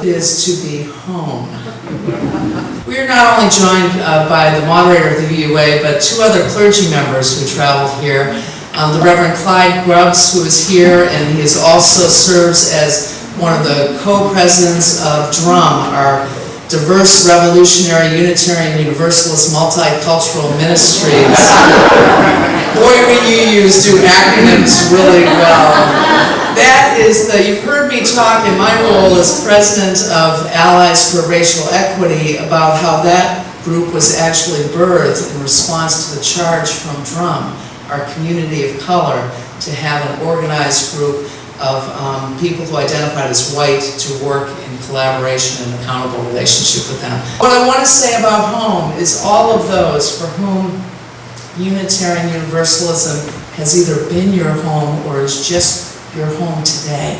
Is to be home. We are not only joined by the moderator of the UUA, but two other clergy members who traveled here. The Reverend Clyde Grubbs, who is here, and he also serves as one of the co-presidents of DRUM, our Diverse Revolutionary Unitarian Universalist Multicultural Ministries. Boy, we UUs do acronyms really well. That is you've heard me talk in my role as president of Allies for Racial Equity about how that group was actually birthed in response to the charge from DRUM, our community of color, to have an organized group of people who identified as white to work in collaboration and accountable relationship with them. What I want to say about home is all of those for whom Unitarian Universalism has either been your home or is just your home today,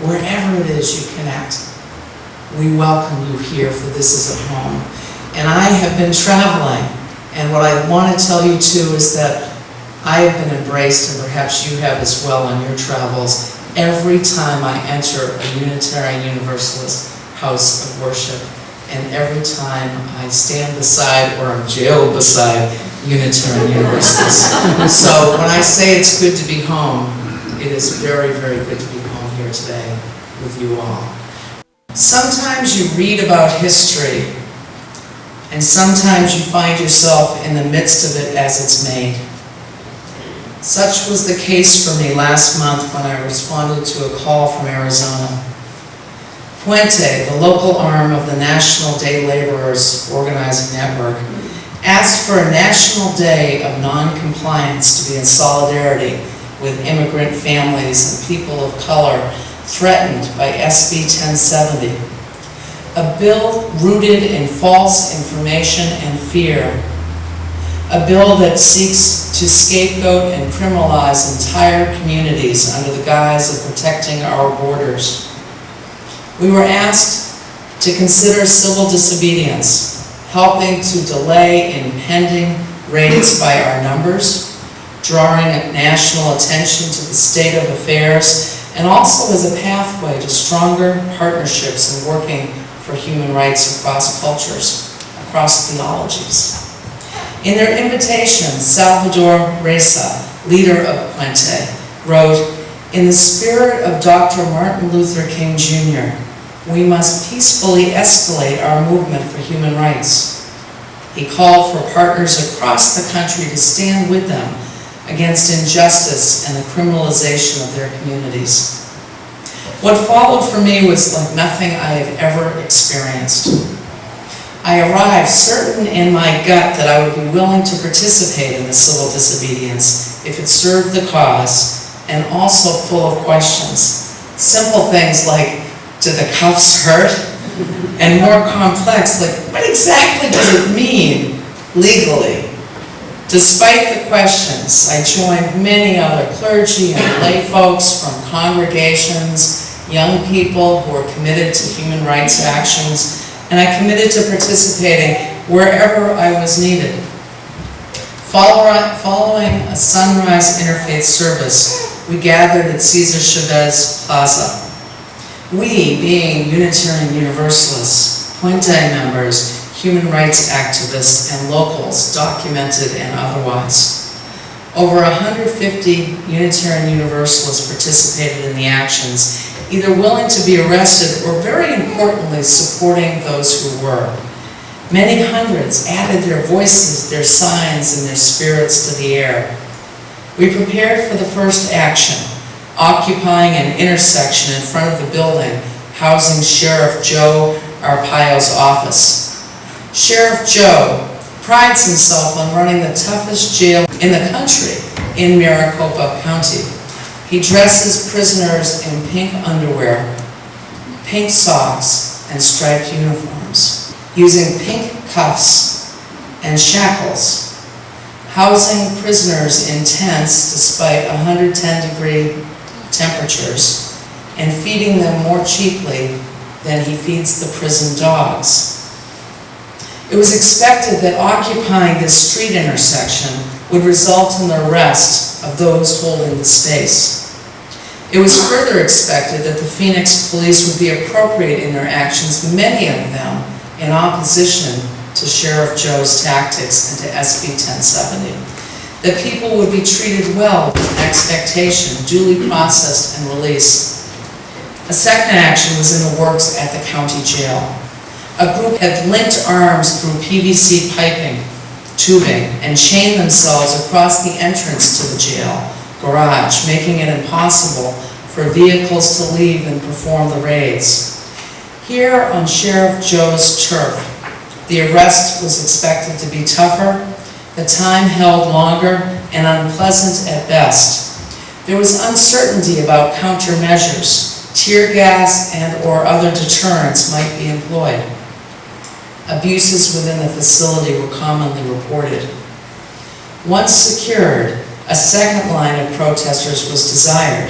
wherever it is you connect, we welcome you here, for this is a home. And I have been traveling, and what I want to tell you too is that I have been embraced, and perhaps you have as well on your travels, every time I enter a Unitarian Universalist house of worship, and every time I stand beside or I'm jailed beside Unitarian Universalists. So when I say it's good to be home, it is very, very good to be home here today with you all. Sometimes you read about history, and sometimes you find yourself in the midst of it as it's made. Such was the case for me last month when I responded to a call from Arizona. Puente, the local arm of the National Day Laborers Organizing Network, asked for a national day of non-compliance to be in solidarity with immigrant families and people of color threatened by SB 1070, a bill rooted in false information and fear, a bill that seeks to scapegoat and criminalize entire communities under the guise of protecting our borders. We were asked to consider civil disobedience, helping to delay impending raids by our numbers, drawing national attention to the state of affairs, and also as a pathway to stronger partnerships and working for human rights across cultures, across theologies. In their invitation, Salvador Reza, leader of Puente, wrote, "In the spirit of Dr. Martin Luther King Jr., we must peacefully escalate our movement for human rights." He called for partners across the country to stand with them against injustice and the criminalization of their communities. What followed for me was like nothing I have ever experienced. I arrived certain in my gut that I would be willing to participate in the civil disobedience if it served the cause, and also full of questions. Simple things like, do the cuffs hurt? And more complex, like, what exactly does it mean legally? Despite the questions, I joined many other clergy and lay folks from congregations, young people who are committed to human rights actions, and I committed to participating wherever I was needed. Following a sunrise interfaith service, we gathered at Cesar Chavez Plaza. We, being Unitarian Universalists, Puente members, human rights activists, and locals, documented and otherwise. Over 150 Unitarian Universalists participated in the actions, either willing to be arrested or, very importantly, supporting those who were. Many hundreds added their voices, their signs, and their spirits to the air. We prepared for the first action, occupying an intersection in front of the building housing Sheriff Joe Arpaio's office. Sheriff Joe prides himself on running the toughest jail in the country in Maricopa County. He dresses prisoners in pink underwear, pink socks, and striped uniforms, using pink cuffs and shackles. housing prisoners in tents despite 110-degree temperatures, and feeding them more cheaply than he feeds the prison dogs. It was expected that occupying this street intersection would result in the arrest of those holding the space. It was further expected that the Phoenix police would be appropriate in their actions, many of them in opposition to Sheriff Joe's tactics and to SB 1070. That people would be treated well with expectation, duly processed and released. A second action was in the works at the county jail. A group had linked arms through PVC piping, tubing, and chained themselves across the entrance to the jail garage, making it impossible for vehicles to leave and perform the raids. Here on Sheriff Joe's turf, the arrest was expected to be tougher, the time held longer, and unpleasant at best. There was uncertainty about countermeasures. Tear gas and/or other deterrents might be employed. Abuses within the facility were commonly reported. Once secured, a second line of protesters was desired.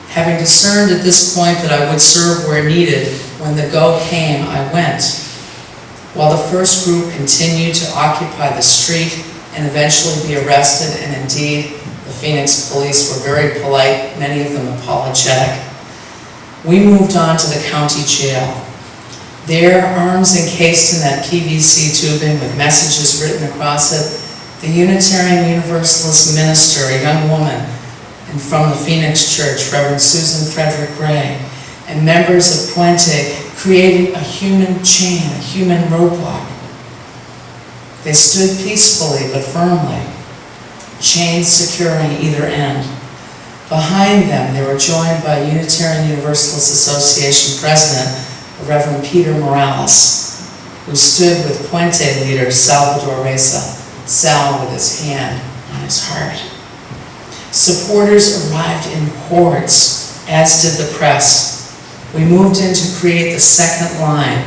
Having discerned at this point that I would serve where needed, when the go came, I went. While the first group continued to occupy the street and eventually be arrested, and indeed the Phoenix police were very polite, many of them apologetic, we moved on to the county jail. There, arms encased in that PVC tubing with messages written across it, the Unitarian Universalist minister, a young woman, and from the Phoenix Church, Reverend Susan Frederick Gray, and members of Puente created a human chain, a human roadblock. They stood peacefully but firmly, chains securing either end. Behind them, they were joined by Unitarian Universalist Association President, Reverend Peter Morales, who stood with Puente leader Salvador Reza, Sal with his hand on his heart. Supporters arrived in hordes, as did the press. We moved in to create the second line,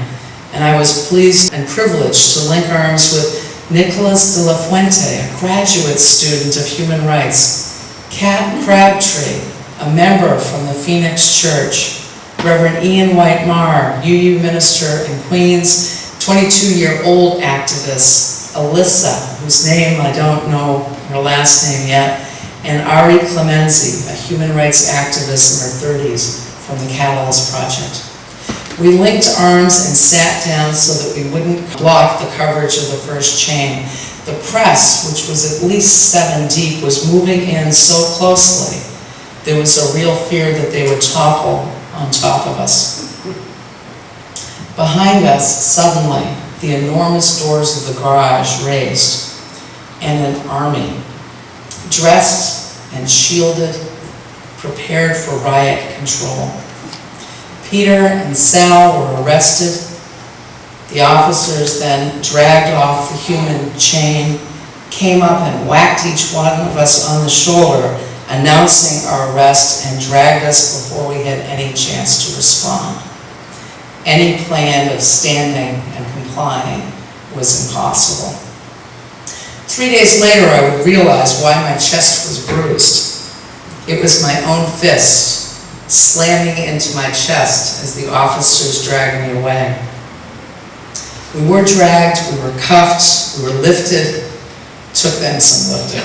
and I was pleased and privileged to link arms with Nicholas de la Fuente, a graduate student of human rights, Kat Crabtree, a member from the Phoenix Church, Reverend Ian White-Marr, UU minister in Queens, 22-year-old activist, Alyssa, whose name I don't know her last name yet, and Ari Clemenzi, a human rights activist in her 30s from the Catalyst Project. We linked arms and sat down so that we wouldn't block the coverage of the first chain. The press, which was at least 7 deep, was moving in so closely, there was a real fear that they would topple on top of us. Behind us, suddenly, the enormous doors of the garage raised, and an army, dressed and shielded, prepared for riot control. Peter and Sal were arrested. The officers then dragged off the human chain, came up and whacked each one of us on the shoulder, announcing our arrest, and dragged us before we had any chance to respond. Any plan of standing and complying was impossible. 3 days later, I would realize why my chest was bruised. It was my own fist slamming into my chest as the officers dragged me away. We were dragged, we were cuffed, we were lifted. Took them some lifting.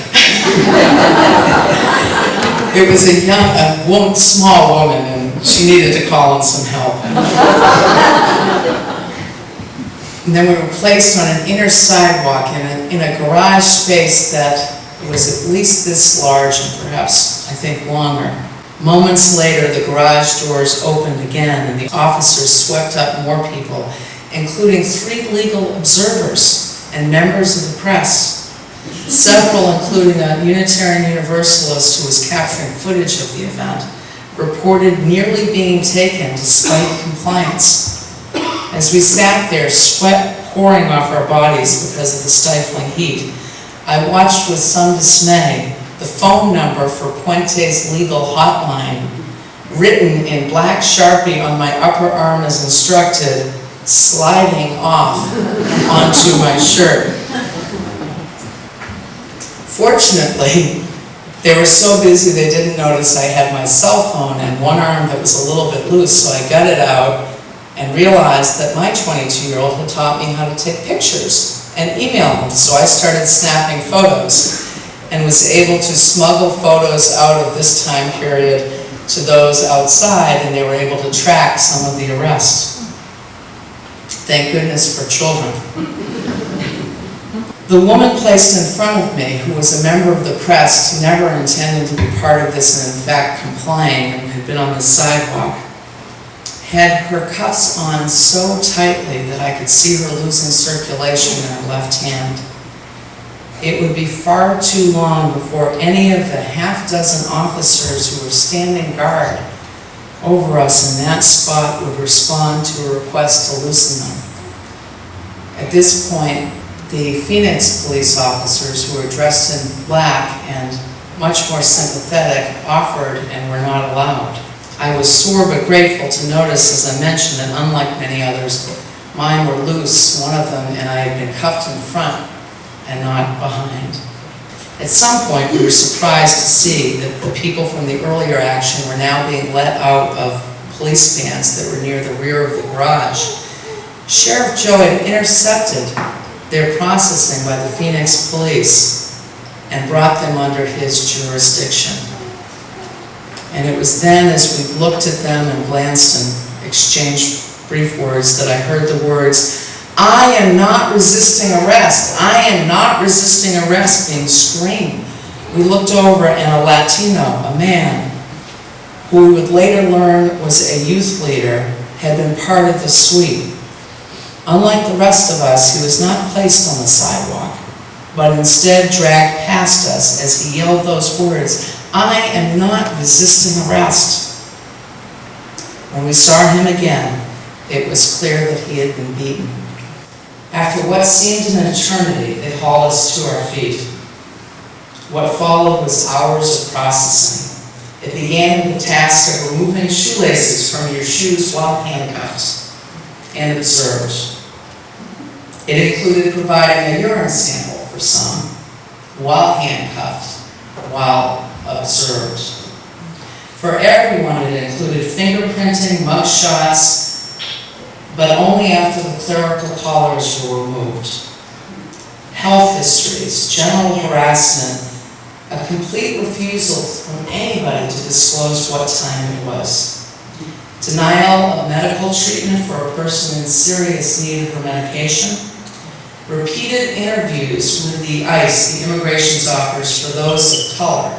It was a small woman, and she needed to call in some help. And then we were placed on an inner sidewalk in a garage space that was at least this large and perhaps, I think, longer. Moments later, the garage doors opened again, and the officers swept up more people, including 3 legal observers and members of the press. Several, including a Unitarian Universalist who was capturing footage of the event, reported nearly being taken despite compliance. As we sat there, sweat pouring off our bodies because of the stifling heat, I watched with some dismay the phone number for Puente's legal hotline, written in black Sharpie on my upper arm as instructed, sliding off onto my shirt. Fortunately, they were so busy they didn't notice I had my cell phone and one arm that was a little bit loose, so I got it out and realized that my 22-year-old had taught me how to take pictures and email them. So I started snapping photos and was able to smuggle photos out of this time period to those outside, and they were able to track some of the arrests. Thank goodness for children. The woman placed in front of me, who was a member of the press, never intended to be part of this and in fact complying, and had been on the sidewalk, had her cuffs on so tightly that I could see her losing circulation in her left hand. It would be far too long before any of the half-dozen officers who were standing guard over us in that spot would respond to a request to loosen them. At this point, the Phoenix police officers, who were dressed in black and much more sympathetic, offered and were not allowed. I was sore but grateful to notice, as I mentioned, that unlike many others, mine were loose, one of them, and I had been cuffed in front and not behind. At some point, we were surprised to see that the people from the earlier action were now being let out of police vans that were near the rear of the garage. Sheriff Joe had intercepted their processing by the Phoenix police and brought them under his jurisdiction. And it was then, as we looked at them and glanced and exchanged brief words, that I heard the words, "I am not resisting arrest. I am not resisting arrest," being screamed. We looked over, and a Latino, a man, who we would later learn was a youth leader, had been part of the sweep. Unlike the rest of us, he was not placed on the sidewalk, but instead dragged past us as he yelled those words, "I am not resisting arrest." When we saw him again, it was clear that he had been beaten. After what seemed an eternity, they hauled us to our feet. What followed was hours of processing. It began with the task of removing shoelaces from your shoes while handcuffed and observed. It included providing a urine sample for some, while handcuffed, while observed. For everyone, it included fingerprinting, mug shots, but only after the clerical collars were removed. Health histories, general harassment, a complete refusal from anybody to disclose what time it was. Denial of medical treatment for a person in serious need of her medication. Repeated interviews with the ICE, the immigration officers, for those of color.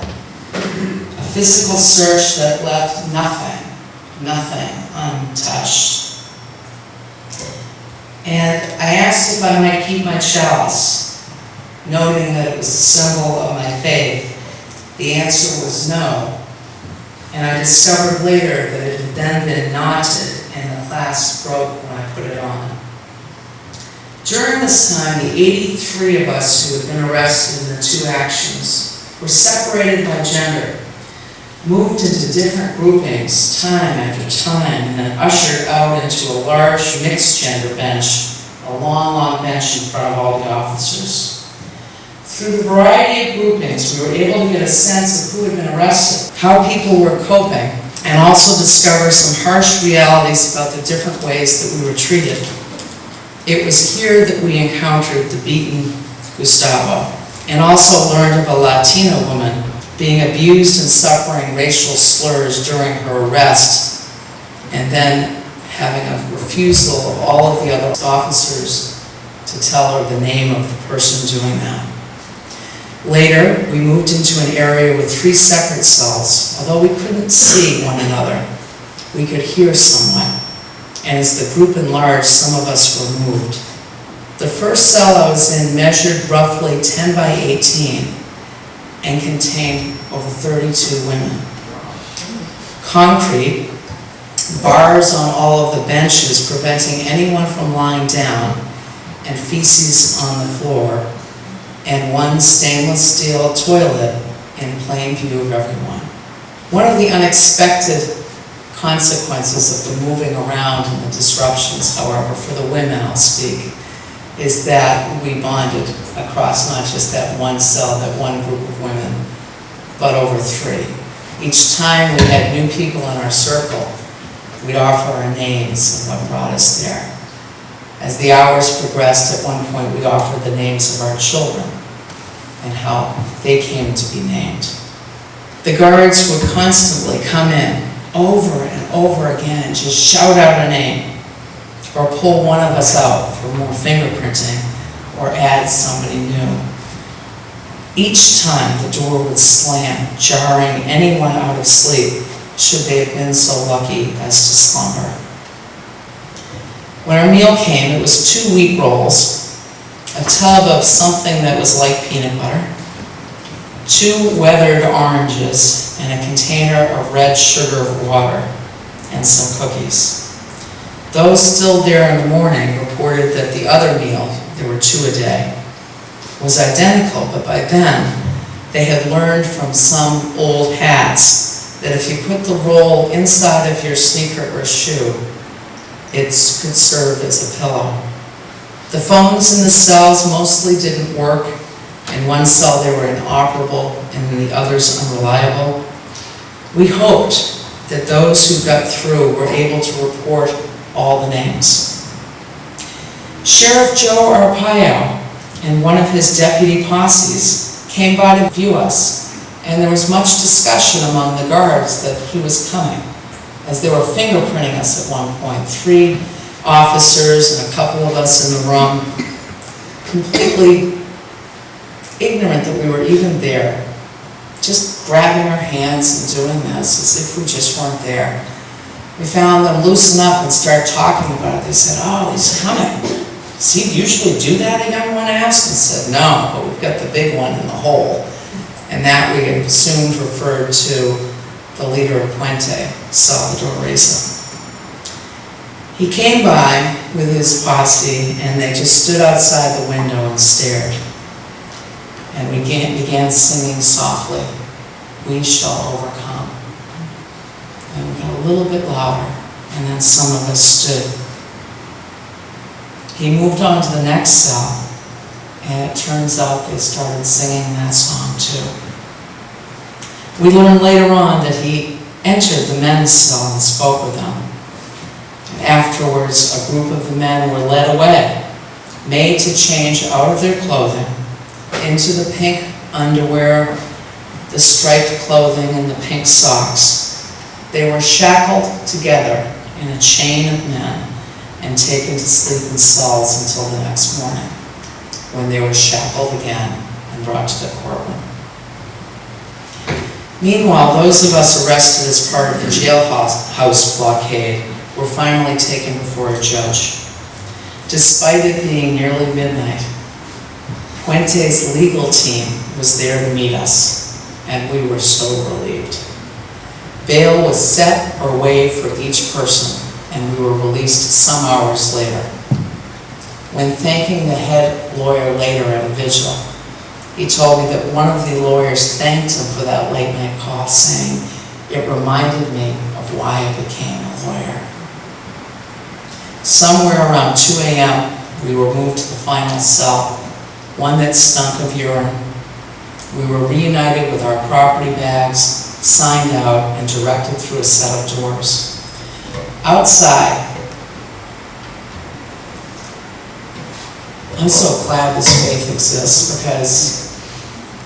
A physical search that left nothing untouched. And I asked if I might keep my chalice, noting that it was a symbol of my faith. The answer was no, and I discovered later that it had then been knotted and the clasp broke when I put it on. During this time, the 83 of us who had been arrested in the two actions were separated by gender, moved into different groupings time after time, and then ushered out into a large mixed gender bench, a long bench in front of all the officers. Through the variety of groupings, we were able to get a sense of who had been arrested, how people were coping, and also discover some harsh realities about the different ways that we were treated. It was here that we encountered the beaten Gustavo, and also learned of a Latina woman being abused and suffering racial slurs during her arrest, and then having a refusal of all of the other officers to tell her the name of the person doing that. Later, we moved into an area with 3 separate cells. Although we couldn't see one another, we could hear somewhat. And as the group enlarged, some of us were moved. The first cell I was in measured roughly 10 by 18 and contained over 32 women. Concrete, bars on all of the benches preventing anyone from lying down, and feces on the floor, and one stainless steel toilet in plain view of everyone. One of the unexpected consequences of the moving around and the disruptions, however, for the women I'll speak, is that we bonded across not just that one cell, that one group of women, but over 3. Each time we had new people in our circle, we'd offer our names and what brought us there. As the hours progressed, at one point we offered the names of our children and how they came to be named. The guards would constantly come in over and over again and just shout out a name, or pull one of us out for more fingerprinting, or add somebody new. Each time the door would slam, jarring anyone out of sleep, should they have been so lucky as to slumber. When our meal came, it was 2 wheat rolls, a tub of something that was like peanut butter, 2 weathered oranges, and a container of red sugar water, and some cookies. Those still there in the morning reported that the other meal, there were 2 a day, was identical, but by then they had learned from some old hats that if you put the roll inside of your sneaker or shoe, it could serve as a pillow. The phones in the cells mostly didn't work. In one cell they were inoperable, and in the others unreliable. We hoped that those who got through were able to report all the names. Sheriff Joe Arpaio and one of his deputy posses came by to view us, and there was much discussion among the guards that he was coming, as they were fingerprinting us at one point. 3 officers and a couple of us in the room, completely ignorant that we were even there, just grabbing our hands and doing this as if we just weren't there. We found them loosen up and start talking about it. They said, "Oh, he's coming. Does he usually do that?" a young one asked, and said, "No, but we've got the big one in the hole." And that we assumed referred to the leader of Puente, Salvador Reza. He came by with his posse, and they just stood outside the window and stared. And we began singing softly, "We shall overcome." And we got a little bit louder, and then some of us stood. He moved on to the next cell, and it turns out they started singing that song too. We learned later on that he entered the men's cell and spoke with them. And afterwards, a group of the men were led away, made to change out of their clothing into the pink underwear, the striped clothing, and the pink socks. They were shackled together in a chain of men and taken to sleep in cells until the next morning, when they were shackled again and brought to the courtroom. Meanwhile, those of us arrested as part of the jailhouse blockade were finally taken before a judge. Despite it being nearly midnight, Puente's legal team was there to meet us, and we were so relieved. Bail was set or waived for each person, and we were released some hours later. When thanking the head lawyer later at a vigil, he told me that one of the lawyers thanked him for that late night call, saying, "It reminded me of why I became a lawyer." Somewhere around 2 a.m., we were moved to the final cell, one that stunk of urine. We were reunited with our property bags, signed out, and directed through a set of doors. Outside, I'm so glad this faith exists, because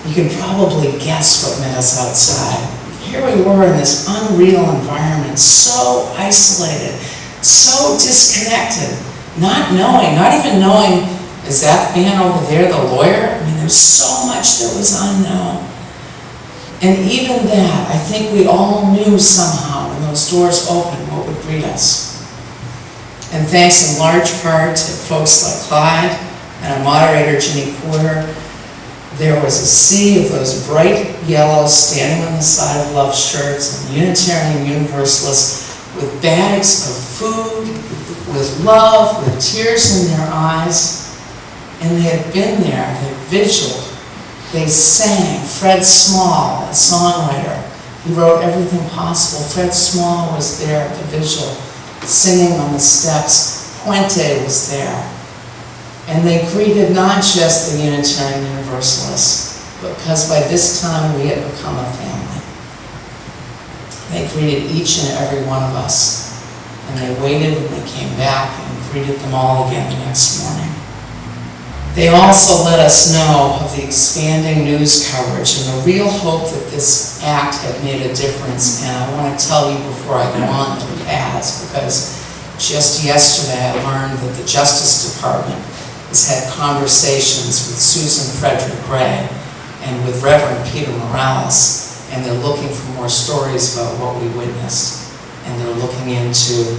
you can probably guess what met us outside. Here we were in this unreal environment, so isolated, so disconnected, not even knowing, is that man over there the lawyer? I mean, there's so much that was unknown. And even that, I think we all knew somehow when those doors opened what would greet us. And thanks in large part to folks like Clyde and our moderator, Ginny Porter, there was a sea of those bright yellows standing on the side of love shirts, and Unitarian Universalists with bags of food, with love, with tears in their eyes. And they had been there, they vigiled, they sang. Fred Small, a songwriter, he wrote Everything Possible. Fred Small was there at the vigil, singing on the steps. Puente was there. And they greeted not just the Unitarian Universalists, because by this time we had become a family. They greeted each and every one of us, and they waited and they came back and greeted them all again the next morning. They also let us know of the expanding news coverage and the real hope that this act had made a difference. And I want to tell you before I go on that it has, because just yesterday I learned that the Justice Department has had conversations with Susan Frederick Gray and with Reverend Peter Morales, and they're looking for more stories about what we witnessed, and they're looking into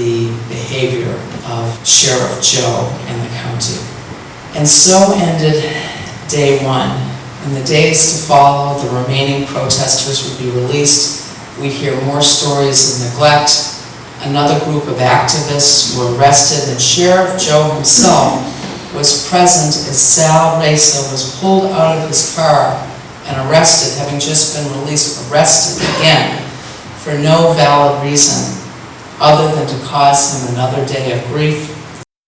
the behavior of Sheriff Joe in the county. And so ended day one. In the days to follow, the remaining protesters would be released. We'd hear more stories of neglect. Another group of activists were arrested, and Sheriff Joe himself was present as Sal Reza was pulled out of his car and arrested, having just been released, arrested again for no valid reason other than to cause him another day of grief,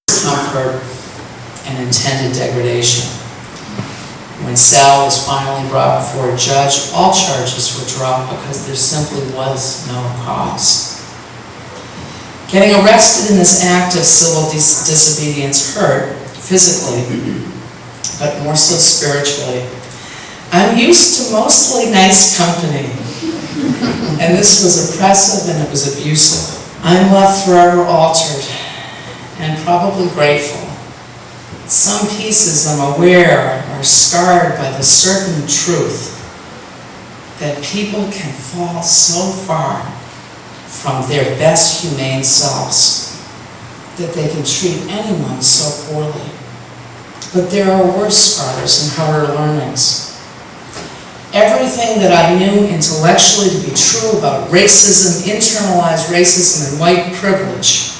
discomfort, and intended degradation. When Sal was finally brought before a judge, all charges were dropped because there simply was no cause. Getting arrested in this act of civil disobedience hurt physically, but more so spiritually. I'm used to mostly nice company, and this was oppressive and it was abusive. I'm left forever altered and probably grateful. Some pieces, I'm aware, are scarred by the certain truth that people can fall so far from their best humane selves that they can treat anyone so poorly. But there are worse scars and harder learnings. Everything that I knew intellectually to be true about racism, internalized racism, and white privilege,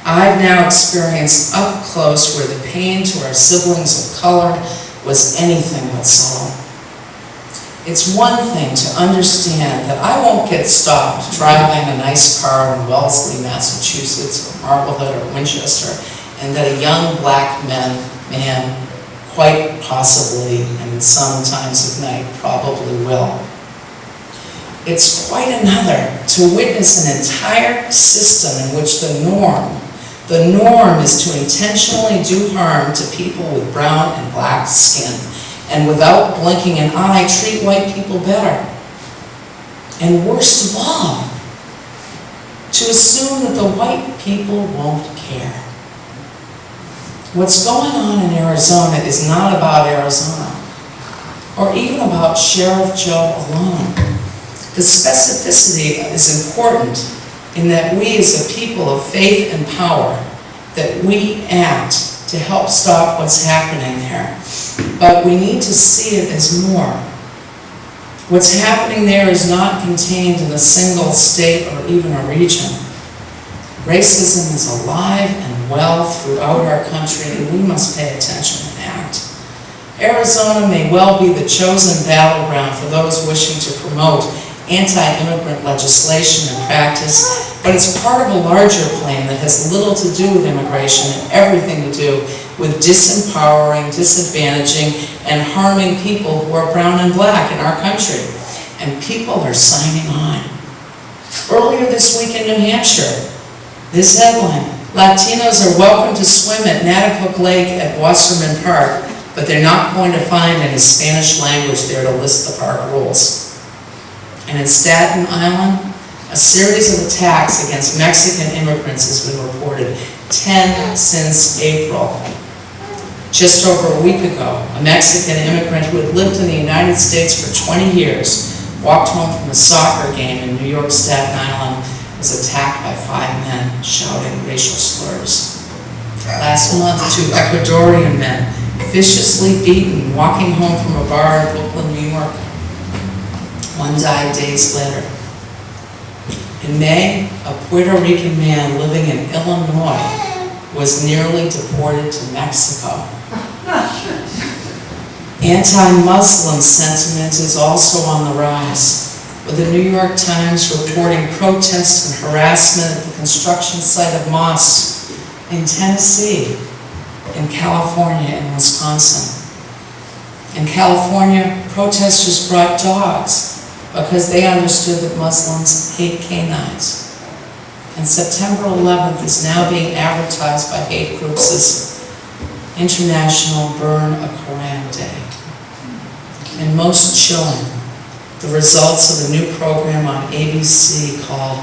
I've now experienced up close where the pain to our siblings of color was anything but subtle. It's one thing to understand that I won't get stopped driving a nice car in Wellesley, Massachusetts, or Marblehead, or Winchester, and that a young black man quite possibly, and some times of night, probably will. It's quite another to witness an entire system in which the norm is to intentionally do harm to people with brown and black skin, and without blinking an eye, treat white people better. And worst of all, to assume that the white people won't care. What's going on in Arizona is not about Arizona, or even about Sheriff Joe alone. The specificity is important in that we as a people of faith and power, that we act to help stop what's happening there. But we need to see it as more. What's happening there is not contained in a single state or even a region. Racism is alive and well throughout our country, and we must pay attention and act. Arizona may well be the chosen battleground for those wishing to promote anti-immigrant legislation and practice, but it's part of a larger plan that has little to do with immigration and everything to do with disempowering, disadvantaging, and harming people who are brown and black in our country. And people are signing on. Earlier this week in New Hampshire, this headline: Latinos are welcome to swim at Natticook Lake at Wasserman Park, but they're not going to find any Spanish language there to list the park rules. And in Staten Island, a series of attacks against Mexican immigrants has been reported, 10 since April. Just over a week ago, a Mexican immigrant who had lived in the United States for 20 years walked home from a soccer game in New York, Staten Island, was attacked by 5 men shouting racial slurs. Last month, 2 Ecuadorian men viciously beaten walking home from a bar in Brooklyn, New York. 1 died days later. In May, a Puerto Rican man living in Illinois was nearly deported to Mexico. Anti-Muslim sentiment is also on the rise, with the New York Times reporting protests and harassment at the construction site of mosques in Tennessee in California and Wisconsin. In California, protesters brought dogs because they understood that Muslims hate canines. And September 11th is now being advertised by hate groups as International Burn a Koran Day. And most chilling, the results of the new program on ABC called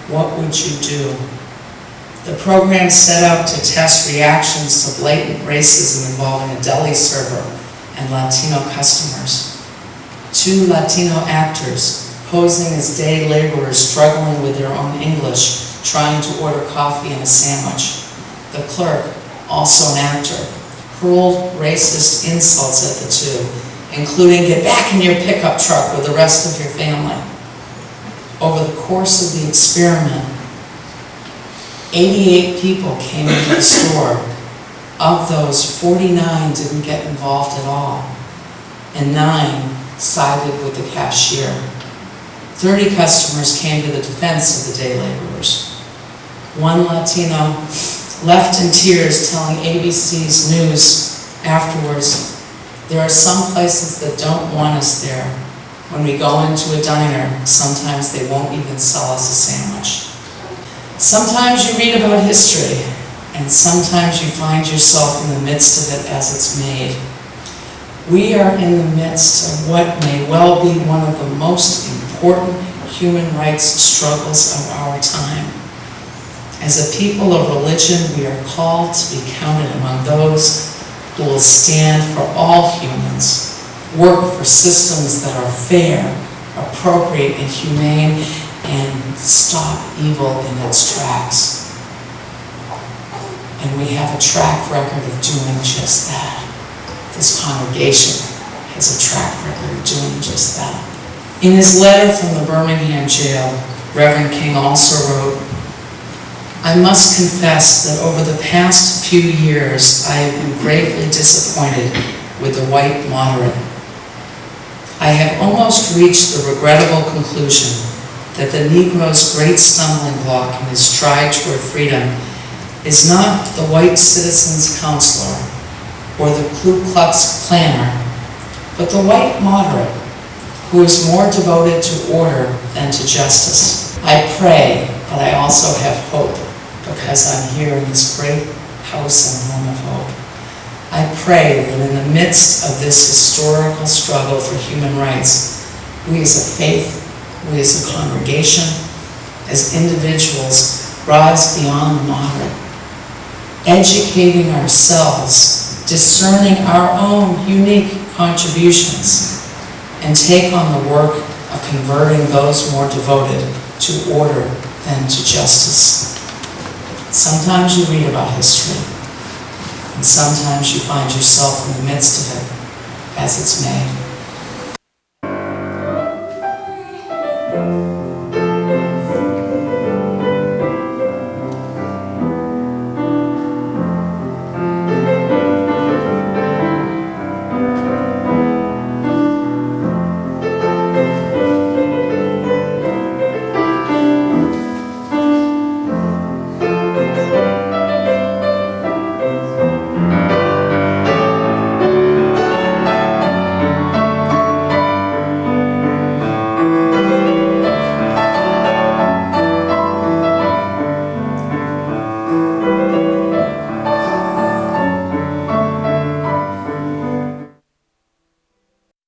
What Would You Do? The program set out to test reactions to blatant racism involving a deli server and Latino customers. 2 Latino actors posing as day laborers struggling with their own English, trying to order coffee and a sandwich. The clerk, also an actor, hurled racist insults at the 2, including "get back in your pickup truck with the rest of your family." Over the course of the experiment, 88 people came into the store. Of those, 49 didn't get involved at all, and 9 sided with the cashier. 30 customers came to the defense of the day laborers. One Latino left in tears, telling ABC's News afterwards, "There are some places that don't want us there. When we go into a diner, sometimes they won't even sell us a sandwich." Sometimes you read about history, and sometimes you find yourself in the midst of it as it's made. We are in the midst of what may well be one of the most important human rights struggles of our time. As a people of religion, we are called to be counted among those who will stand for all humans, work for systems that are fair, appropriate, and humane, and stop evil in its tracks. And we have a track record of doing just that. This congregation has a track record of doing just that. In his letter from the Birmingham jail, Reverend King also wrote, "I must confess that over the past few years, I have been gravely disappointed with the white moderate. I have almost reached the regrettable conclusion that the Negro's great stumbling block in his stride toward freedom is not the white citizen's counselor or the Ku Klux Klaner, but the white moderate who is more devoted to order than to justice. I pray, but I also have hope because I'm here in this great house and home of hope. I pray that in the midst of this historical struggle for human rights, we as a faith, we as a congregation, as individuals, rise beyond the moderate, educating ourselves, discerning our own unique contributions, and take on the work of converting those more devoted to order than to justice. Sometimes you read about history, and sometimes you find yourself in the midst of it as it's made.